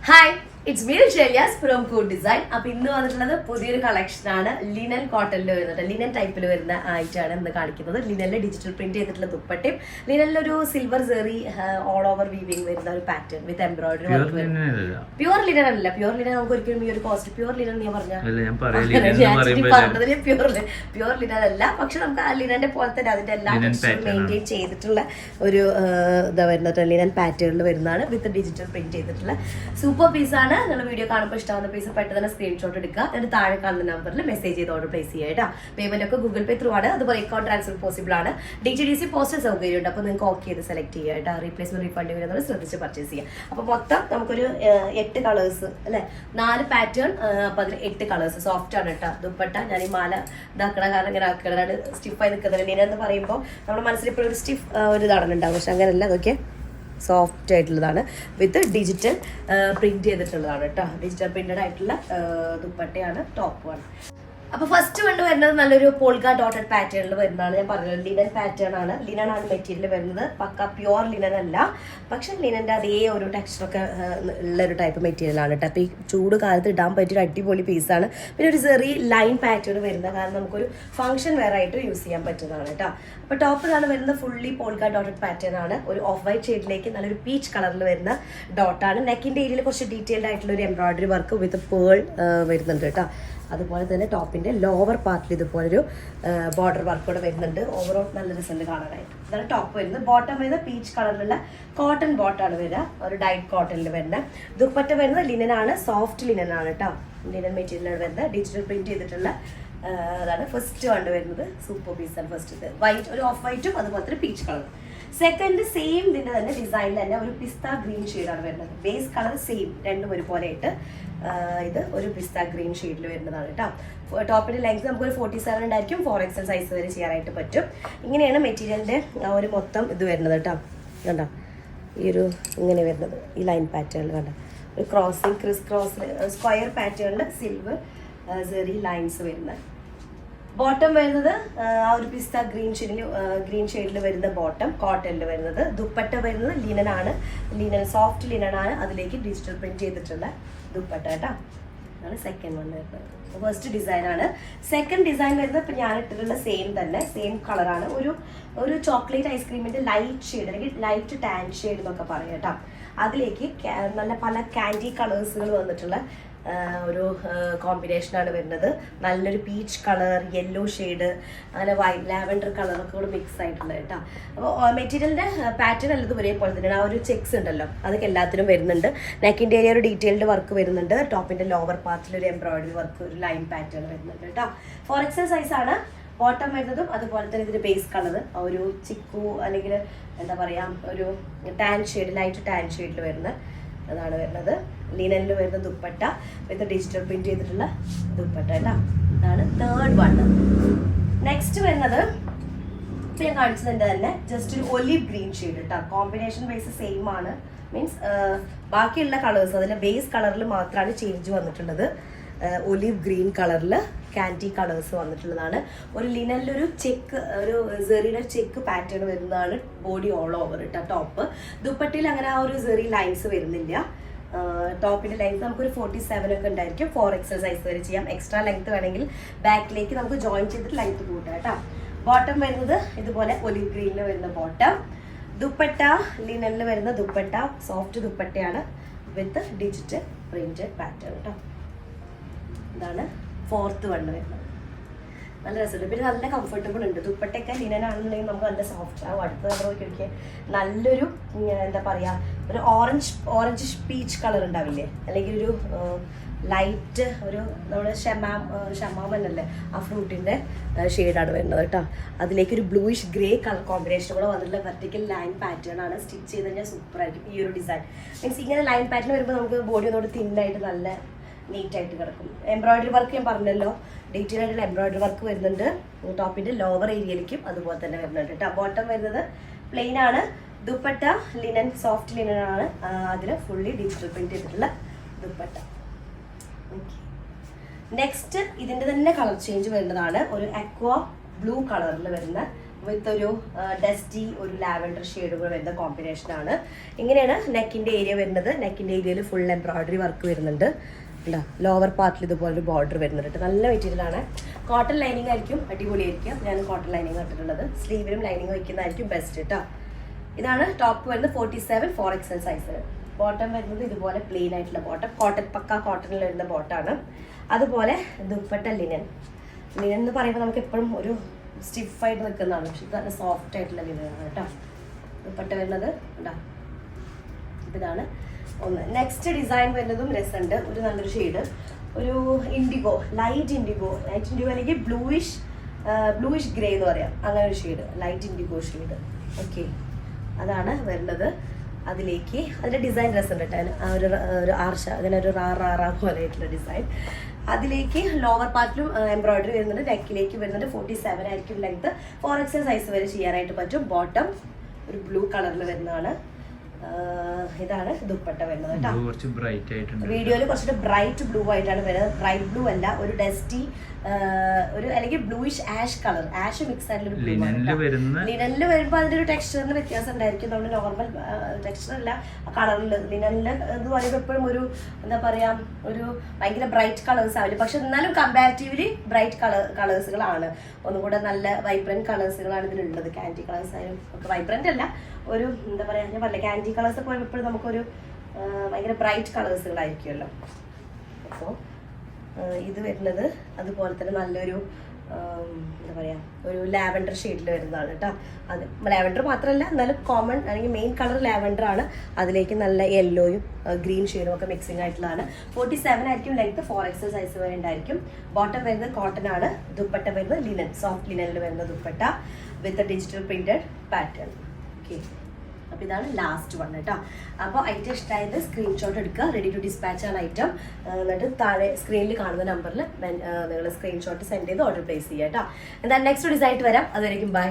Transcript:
Hi, it's me Shelias from Code Design. അപ്പോൾ ഇന്ന് വന്നിട്ടുള്ളത് പുതിയൊരു കളക്ഷനാണ് ലിനൻ കോട്ടണിൽ വരുന്നത് ലിനൻ ടൈപ്പിൽ വരുന്ന ആയിട്ടാണ് ഇന്ന് കാണിക്കുന്നത്. ലിനനിൽ ഡിജിറ്റൽ പ്രിന്റ് ചെയ്തിട്ടുള്ള ദുപ്പട്ടയും ലിനനിലൊരു സിൽവർ സെറി ഓൾ ഓവർ വീവിംഗ് വരുന്ന ഒരു പാറ്റേൺ വിത്ത് എംബ്രോയിഡറി വർക്ക്. പ്യൂർ ലിനൻ അല്ല, പ്യൂർ ലിനൻ നമുക്ക് ഒരിക്കലും ഈ ഒരു കോസ്റ്റ് പ്യൂർ ലിനൻ ഞാൻ പറഞ്ഞതിന് പ്യൂർ ലിനൻ അല്ല, പക്ഷെ നമുക്ക് ആ ലിനന്റെ പോലെ തന്നെ അതിന്റെ എല്ലാ മെയിൻറ്റെയിൻ ചെയ്തിട്ടുള്ള ഒരു ഇതാ വരുന്നത് ലിനൻ പാറ്റേണിൽ വരുന്നതാണ് വിത്ത് ഡിജിറ്റൽ പ്രിന്റ് ചെയ്തിട്ടുള്ള സൂപ്പർ പീസാണ്. നിങ്ങൾ വീഡിയോ കാണുമ്പോൾ ഇഷ്ടമാകുന്ന പീസ് പെട്ടെന്ന് തന്നെ സ്ക്രീൻഷോട്ട് എടുക്കുക, എന്നിട്ട് താഴെ കാണുന്ന നമ്പറിൽ മെസ്സേജ് ചെയ്ത് ഓർഡർ പ്ലേസ് ചെയ്യുക കേട്ടോ. പേയ്മെന്റ് ഒക്കെ ഗൂഗിൾ പേ ത്രൂ ആണ്, അതുപോലെ അക്കൗണ്ട് ട്രാൻസ്ഫർ പോസിബിൾ ആണ്. DTDC പോസ്റ്റൽ സൗകര്യം ഉണ്ട്, അപ്പോൾ നിങ്ങൾക്ക് ഓക്കെ ചെയ്ത് സെലക്ട് ചെയ്യുക കേട്ടോ. റീപ്ലേസ്മെന്റ് റീഫണ്ട് വരുന്നത് ശ്രദ്ധിച്ച് പർച്ചേസ് ചെയ്യുക. അപ്പോൾ മൊത്തം നമുക്കൊരു 8 കളേഴ്സ് അല്ലെ, 4 പാറ്റേൺ, അപ്പോൾ അതിൽ 8 കളേഴ്സ്. സോഫ്റ്റ് ആണ് കേട്ടോ ദുപ്പട്ട. ഞാൻ ഈ മാല ഇതാക്കണ കാരണം ഇങ്ങനെ ആക്കണതാണ്, സ്റ്റിഫായി നിൽക്കുന്നത്. ലിനൻ പറയുമ്പോൾ നമ്മുടെ മനസ്സിൽ ഇപ്പോൾ ഒരു സ്റ്റിഫ് ഒരു ഇതാണെന്നുണ്ടാവും, പക്ഷെ അങ്ങനെയല്ല, അതൊക്കെ സോഫ്റ്റ് ആയിട്ടുള്ളതാണ് വിത്ത് ഡിജിറ്റൽ പ്രിന്റ് ചെയ്തിട്ടുള്ളതാണ് കേട്ടോ. ഡിജിറ്റൽ പ്രിന്റഡ് ആയിട്ടുള്ള ദുപ്പട്ടയാണ്, ടോപ്പുമാണ്. അപ്പോൾ ഫസ്റ്റ് കൊണ്ട് വരുന്നത് നല്ലൊരു പോൾക്ക ഡോട്ടഡ് പാറ്റേണിൽ വരുന്നതാണ്. ഞാൻ പറഞ്ഞത് ലിനൻ പാറ്റേൺ ആണ്. ലിനൻ ആണ് മെറ്റീരിയൽ വരുന്നത്, പക്ക പ്യുവർ ലിനൻ അല്ല, പക്ഷെ ലിനൻ്റെ അതേ ഒരു ടെക്സ്ചറൊക്കെ ഉള്ളൊരു ടൈപ്പ് മെറ്റീരിയൽ ആണ് കേട്ടോ. അപ്പോൾ ഈ ചൂട് കാലത്ത് ഇടാൻ പറ്റിയൊരു അടിപൊളി പീസാണ്. പിന്നെ ഒരു ചെറിയ ലൈൻ പാറ്റേൺ വരുന്നത് കാരണം നമുക്കൊരു ഫംഗ്ഷൻ വെയർ ആയിട്ട് യൂസ് ചെയ്യാൻ പറ്റുന്നതാണ് കേട്ടോ. അപ്പോൾ ടോപ്പിലാണ് വരുന്നത് ഫുള്ളി പോൾക്ക ഡോട്ടഡ് പാറ്റേൺ ആണ്. ഒരു ഓഫ് വൈറ്റ് ഷെയ്ഡിലേക്ക് നല്ലൊരു പീച്ച് കളറിൽ വരുന്ന ഡോട്ടാണ്. നെക്കിൻ്റെ ഏരിയയിൽ കുറച്ച് ഡീറ്റെയിൽഡ് ആയിട്ടുള്ള ഒരു എംബ്രോയിഡറി വർക്ക് വിത്ത് പേൾ വരുന്നുണ്ട് കേട്ടോ. അതുപോലെ തന്നെ ടോപ്പിൻ്റെ ലോവർ പാർട്ടിൽ ഇതുപോലൊരു ബോർഡർ വർക്ക് കൂടെ വരുന്നുണ്ട്. ഓവറോൾ നല്ല റിസൾട്ട് കാണാനായിട്ട്. ഇതാണ് ടോപ്പ് വരുന്നത്. ബോട്ടം വരുന്നത് പീച്ച് കളറിലുള്ള കോട്ടൺ ബോട്ടാണ് വരിക, ഒരു ഡൈറ്റ് കോട്ടണിൽ വരുന്നത്. ദുപ്പട്ട വരുന്നത് ലിനനാണ്, സോഫ്റ്റ് ലിനനാണ് കേട്ടോ. ലിനൻ മെറ്റീരിയലാണ് വരുന്നത്, ഡിജിറ്റൽ പ്രിന്റ് ചെയ്തിട്ടുള്ള അതാണ് ഫസ്റ്റ് കണ്ട് വരുന്നത്. സൂപ്പർ പീസാണ് ഫസ്റ്റ്. വൈറ്റ്, ഒരു ഓഫ് വൈറ്റും അതുപോലെ തന്നെ പീച്ച് കളറും. സെക്കൻഡ് സെയിം ഇതിൻ്റെ തന്നെ ഡിസൈനിൽ തന്നെ ഒരു പിസ്ത ഗ്രീൻ ഷെയ്ഡാണ് വരുന്നത്. ബേസ് കളർ സെയിം, രണ്ടും ഒരുപോലെ ആയിട്ട് ഇത് ഒരു പിസ്ത ഗ്രീൻ ഷെയ്ഡിൽ വരുന്നതാണ് കേട്ടോ. ടോപ്പിൻ്റെ ലെങ്ത് നമുക്കൊരു 47 ഉണ്ടായിരിക്കും. 4XL സൈസ് വരെ ചെയ്യാനായിട്ട് പറ്റും. ഇങ്ങനെയാണ് മെറ്റീരിയലിൻ്റെ ഒരു മൊത്തം ഇത് വരുന്നത് കേട്ടോ. കണ്ടോ ഈ ഒരു ഇങ്ങനെ വരുന്നത്, ഈ ലൈൻ പാറ്റേണിൽ കണ്ടോ, ഒരു ക്രോസിങ് ക്രോസ് സ്ക്വയർ പാറ്റേണിൽ സിൽവർ സെറി ലൈൻസ് വരുന്നത്. ബോട്ടം വരുന്നത് ആ ഒരു പിസ്ത ഗ്രീൻ ഷെയ്ഡിൽ വരുന്ന ബോട്ടം, കോട്ടണിൽ വരുന്നത്. ദുപ്പട്ട വരുന്നത് ലിനനാണ്, ലിനൻ സോഫ്റ്റ് ലിനനാണ്, അതിലേക്ക് ഡിജിറ്റൽ പ്രിന്റ് ചെയ്തിട്ടുള്ള ദുപ്പട്ട കേട്ടോ. അതാണ് സെക്കൻഡ് വൺ വരുന്നത്. ഫസ്റ്റ് ഡിസൈനാണ്. സെക്കൻഡ് ഡിസൈൻ വരുന്നത് ഇപ്പം ഞാൻ ഇട്ടിട്ടുള്ള സെയിം തന്നെ, സെയിം കളറാണ്. ഒരു ചോക്ലേറ്റ് ഐസ്ക്രീമിൻ്റെ ലൈറ്റ് ഷെയ്ഡ് അല്ലെങ്കിൽ ലൈറ്റ് ടാൻ ഷെയ്ഡ് എന്നൊക്കെ പറയാം കേട്ടോ. അതിലേക്ക് നല്ല പല കാൻഡി കളേഴ്സുകൾ വന്നിട്ടുള്ള ഒരു കോമ്പിനേഷനാണ് വരുന്നത്. നല്ലൊരു പീച്ച് കളർ, യെല്ലോ ഷെയ്ഡ്, അങ്ങനെ വൈറ്റ് ലാവൻഡർ കളറൊക്കെ കൂടെ മിക്സ് ആയിട്ടുള്ളത് കേട്ടോ. അപ്പോൾ മെറ്റീരിയലിൻ്റെ പാറ്റേൺ എല്ലാം ഒരേപോലെ തന്നെയാണ്. ആ ഒരു ചെക്സ് ഉണ്ടല്ലോ അതൊക്കെ എല്ലാത്തിനും വരുന്നുണ്ട്. നെക്കിൻ്റെ ഏരിയ ഒരു ഡീറ്റെയിൽഡ് വർക്ക് വരുന്നുണ്ട്. ടോപ്പിൻ്റെ ലോവർ പാർട്ടിൽ ഒരു എംബ്രോയിഡറി വർക്ക്, ഒരു ലൈൻ പാറ്റേൺ വരുന്നുണ്ട് കേട്ടോ. 4XL സൈസാണ്. ബോട്ടം വരുന്നതും അതുപോലെ തന്നെ ഇതിൻ്റെ ബേസ് കളർ ഒരു ചിക്കു അല്ലെങ്കിൽ എന്താ പറയുക ഒരു ടാൻ ഷെയ്ഡ്, ലൈറ്റ് ടാൻ ഷെയ്ഡിൽ വരുന്ന അതാണ് വരുന്നത്. ലിനനിൽ വരുന്ന ദുപ്പട്ട വിത്ത് ഡിജിറ്റൽ പ്രിന്റ് ചെയ്തിട്ടുള്ള ദുപ്പട്ട കേട്ടോ. ഇതാണ് തേർഡ് വൺ. നെക്സ്റ്റ് വരുന്നത് ഇപ്പം ഞാൻ കാണിച്ചതിൻ്റെ തന്നെ ജസ്റ്റ് ഒരു ഒലിവ് ഗ്രീൻ ഷെയ്ഡ് കേട്ടോ. കോമ്പിനേഷൻ വൈസ് സെയിം ആണ്, മീൻസ് ബാക്കിയുള്ള കളേഴ്സ് അതിൻ്റെ ബേസ് കളറിൽ മാത്രമാണ് ചേഞ്ച് വന്നിട്ടുള്ളത്. ഒലിവ് ഗ്രീൻ കളറിൽ കാൻറ്റി കളേഴ്സ് വന്നിട്ടുള്ളതാണ്. ഒരു ലിനനിലൊരു ചെക്ക്, ഒരു സെറിയുടെ ചെക്ക് പാറ്റേൺ വരുന്നതാണ് ബോഡി ഓൾ ഓവർ കേട്ടോ. ടോപ്പ് ദുപ്പട്ടയിൽ അങ്ങനെ ആ ഒരു സെറി ലൈൻസ് വരുന്നില്ല. ടോപ്പിൻ്റെ ലെങ്ത് നമുക്കൊരു 47 ഒക്കെ ഉണ്ടായിരിക്കും. 4XL സൈസ് വരെ ചെയ്യാം. എക്സ്ട്രാ ലെങ്ത് വേണമെങ്കിൽ ബാക്കിലേക്ക് നമുക്ക് ജോയിൻ ചെയ്തിട്ട് ലെങ്ത് കൂട്ടാം കേട്ടോ. ബോട്ടം വരുന്നത് ഇതുപോലെ ഒലിവ് ഗ്രീനിൽ വരുന്ന ബോട്ടം. ദുപ്പട്ട ലിനനിൽ വരുന്ന ദുപ്പട്ട സോഫ്റ്റ് ദുപ്പട്ടയാണ് വിത്ത് ഡിജിറ്റൽ പ്രിന്റഡ് പാറ്റേൺ കേട്ടോ. ഇതാണ് ഫോർത്ത് വൺ വരുന്നത്. നല്ല രസമുണ്ട്, പിന്നെ നല്ല കംഫർട്ടബിൾ ഉണ്ട്. ദുപ്പട്ടയൊക്കെ ലിനനാണെന്നുണ്ടെങ്കിൽ നമുക്ക് നല്ല സോഫ്റ്റ് ആവും. അടുത്ത നോക്കിയൊക്കെ നല്ലൊരു എന്താ പറയുക ഒരു ഓറഞ്ച് പീച്ച് കളർ ഉണ്ടാവില്ലേ, അല്ലെങ്കിൽ ഒരു ലൈറ്റ് ഒരു നമ്മുടെ ഷമാമനല്ലേ ആ ഫ്രൂട്ടിൻ്റെ ഷെയ്ഡാണ് വരുന്നത് കേട്ടോ. അതിലേക്ക് ഒരു ബ്ലൂയിഷ് ഗ്രേ കളർ കോമ്പിനേഷൻ കൂടെ വന്നിട്ടുള്ള വെർട്ടിക്കൽ ലൈൻ പാറ്റേൺ ആണ്. സ്റ്റിച്ച് ചെയ്ത് കഴിഞ്ഞാൽ സൂപ്പറായിരിക്കും ഈ ഒരു ഡിസൈൻ. മീൻസ് ഇങ്ങനെ ലൈൻ പാറ്റേൺ വരുമ്പോൾ നമുക്ക് ബോഡി ഒന്നുകൂടി തിന്നായിട്ട് നല്ല നീറ്റായിട്ട് കിടക്കും. എംബ്രോയിഡറി വർക്ക് ഞാൻ പറഞ്ഞല്ലോ, ഡീറ്റെയിൽ ആയിട്ടുള്ള എംബ്രോയിഡറി വർക്ക് വരുന്നുണ്ട്. ടോപ്പിൻ്റെ ലോവർ ഏരിയയിലേക്കും അതുപോലെ തന്നെ വരുന്നുണ്ട് കേട്ടോ. ബോട്ടം വരുന്നത് പ്ലെയിൻ ആണ്. ദുപ്പട്ട ലിനൻ സോഫ്റ്റ് ലിനൻ ആണ്, അതിൽ ഫുള്ളി ഡിജിറ്റൽ പ്രിന്റ് ചെയ്തിട്ടുള്ള ദുപ്പട്ട. നെക്സ്റ്റ് ഇതിൻ്റെ തന്നെ കളർ ചേഞ്ച് വരുന്നതാണ്. ഒരു അക്വ ബ്ലൂ കളറിൽ വരുന്ന വിത്ത് ഒരു ഡസ്റ്റി ഒരു ലാവൻഡർ ഷെയ്ഡ് കൂടെ വരുന്ന കോമ്പിനേഷനാണ്. ഇങ്ങനെയാണ് നെക്കിൻ്റെ ഏരിയ വരുന്നത്. നെക്കിൻ്റെ ഏരിയയിൽ ഫുൾ എംബ്രോയിഡറി വർക്ക് വരുന്നുണ്ട്. ഉണ്ടോ, ലോവർ പാർട്ടിൽ ഇതുപോലൊരു ബോർഡർ വരുന്നുണ്ട്. നല്ല മെറ്റീരിയലാണ്. കോട്ടൺ ലൈനിങ് ആയിരിക്കും, അടിപൊളിയായിരിക്കും. ഞാൻ കോട്ടൺ ലൈനിങ് ഇട്ടിട്ടുള്ളത്. സ്ലീവിലും ലൈനിങ് വയ്ക്കുന്നതായിരിക്കും ബെസ്റ്റ് കേട്ടോ. ഇതാണ് ടോപ്പ് വരുന്നത് 47 4XL സൈസിൽ. ബോട്ടം വരുന്നത് ഇതുപോലെ പ്ലെയിൻ ആയിട്ടുള്ള ബോട്ടം, കോട്ടൺ പക്ക കോട്ടണിൽ വരുന്ന ബോട്ടാണ്. അതുപോലെ ദുപ്പട്ട ലിനൻ. ലിനൻ എന്ന് പറയുമ്പോൾ നമുക്ക് എപ്പോഴും ഒരു സ്റ്റിഫായിട്ട് നിൽക്കുന്നതാണ്, പക്ഷെ ഇത് നല്ല സോഫ്റ്റ് ആയിട്ടുള്ള ലിനനാണ് കേട്ടോ. ദുപ്പട്ട വരുന്നത് ഉണ്ടോ, ഇതാണ് ഒന്ന്. നെക്സ്റ്റ് ഡിസൈൻ വരുന്നതും രസമുണ്ട്. ഒരു നല്ലൊരു ഷെയ്ഡ്, ഒരു ഇൻഡിഗോ, ലൈറ്റ് ഇൻഡിഗോ അല്ലെങ്കിൽ ബ്ലൂയിഷ് ഗ്രേ എന്ന് പറയാം, അങ്ങനെ ഒരു shade, light IndiGo shade. Okay, അതാണ് വരുന്നത്. അതിലേക്ക് അതിൻ്റെ ഡിസൈൻ രസമുണ്ട് കേട്ടോ. ഒരു ആർഷ, അങ്ങനെ ഒരു റാറ പോലെ ആയിട്ടുള്ള ഡിസൈൻ. അതിലേക്ക് ലോവർ പാർട്ടിലും എംബ്രോയിഡറി വരുന്നുണ്ട്. നെക്കിലേക്ക് വരുന്നുണ്ട്. 47 ആയിരിക്കും ലെങ്ത്. 4XL സൈസ് വരെ ചെയ്യാനായിട്ട് പറ്റും. ബോട്ടം ഒരു ബ്ലൂ കളറിൽ വരുന്നതാണ്. ഇതാണ് ദുപ്പട്ട വരുന്നത് കേട്ടോ. വീഡിയോയിൽ കുറച്ചുകൂടെ ബ്രൈറ്റ് ബ്ലൂ ആയിട്ടാണ് വരുന്നത്. ബ്രൈറ്റ് ബ്ലൂ അല്ല, ഒരു ഡസ്റ്റി ഒരു അല്ലെങ്കിൽ bluish ash colour, ash mix ആയിട്ടുള്ള ബ്ലൂ. ലിനനിൽ വരുമ്പോൾ അതിന്റെ ഒരു ടെക്സ്ചറിന് വ്യത്യാസം ഉണ്ടായിരിക്കും. നമ്മൾ നോർമൽ ടെക്സ്ചർ അല്ല കളറിൽ. ലിനനിൽ എന്ന് പറയുമ്പോൾ എപ്പോഴും ഒരു എന്താ പറയാ, ഒരു ഭയങ്കര ബ്രൈറ്റ് കളേഴ്സ് ആവില്ല, പക്ഷെ എന്നാലും കമ്പാരിറ്റീവ്ലി ബ്രൈറ്റ് കളേഴ്സുകളാണ്. ഒന്നുകൂടെ നല്ല വൈബ്രന്റ് കളേഴ്സുകളാണ് ഇതിലുള്ളത്. ക്യാൻഡി കളേഴ്സ് ആയാലും ഒക്കെ വൈബ്രന്റ് അല്ല, ഒരു എന്താ പറയാ, ഞാൻ പറഞ്ഞ ക്യാൻഡി കളേഴ്സ് ഒക്കെ എപ്പോഴും നമുക്കൊരു ഭയങ്കര ബ്രൈറ്റ് കളേഴ്സുകളായിരിക്കുമല്ലോ. അപ്പോൾ ഇത് വരുന്നത് അതുപോലെ തന്നെ നല്ലൊരു എന്താ പറയുക, ഒരു ലാവൻഡർ ഷെയ്ഡിൽ വരുന്നതാണ് കേട്ടോ. അത് ലാവൻഡർ മാത്രമല്ല, എന്നാലും കോമൺ അല്ലെങ്കിൽ മെയിൻ കളർ ലാവൻഡർ ആണ്. അതിലേക്ക് നല്ല യെല്ലോയും ഗ്രീൻ ഷെയ്ഡും ഒക്കെ മിക്സിംഗ് ആയിട്ടുള്ളതാണ്. 47 ആയിരിക്കും ലെങ്ത്. 4XL സൈസ് വരെ ഉണ്ടായിരിക്കും. ബോട്ടം വരുന്നത് കോട്ടൺ ആണ്. ദുപ്പട്ട വരുന്നത് ലിനൻ, സോഫ്റ്റ് ലിനനിൽ വരുന്ന ദുപ്പട്ട വിത്ത് ഡിജിറ്റൽ പ്രിന്റഡ് പാറ്റേൺ. ഓക്കെ, അപ്പോൾ ഇതാണ് ലാസ്റ്റ് വൺ കേട്ടോ. അപ്പോൾ ഐറ്റം ഇഷ്ടമായത് സ്ക്രീൻഷോട്ട് എടുക്കുക. റെഡി ടു ഡിസ്പാച്ച് ആണ് ഐറ്റം. എന്നിട്ട് താഴെ സ്ക്രീനിൽ കാണുന്ന നമ്പറിൽ നിങ്ങൾ സ്ക്രീൻഷോട്ട് സെൻഡ് ചെയ്ത് ഓർഡർ പ്ലേസ് ചെയ്യുക കേട്ടോ. എന്നാൽ നെക്സ്റ്റ് ഡിസൈൻ വരാം. അതുവരെയും ബൈ.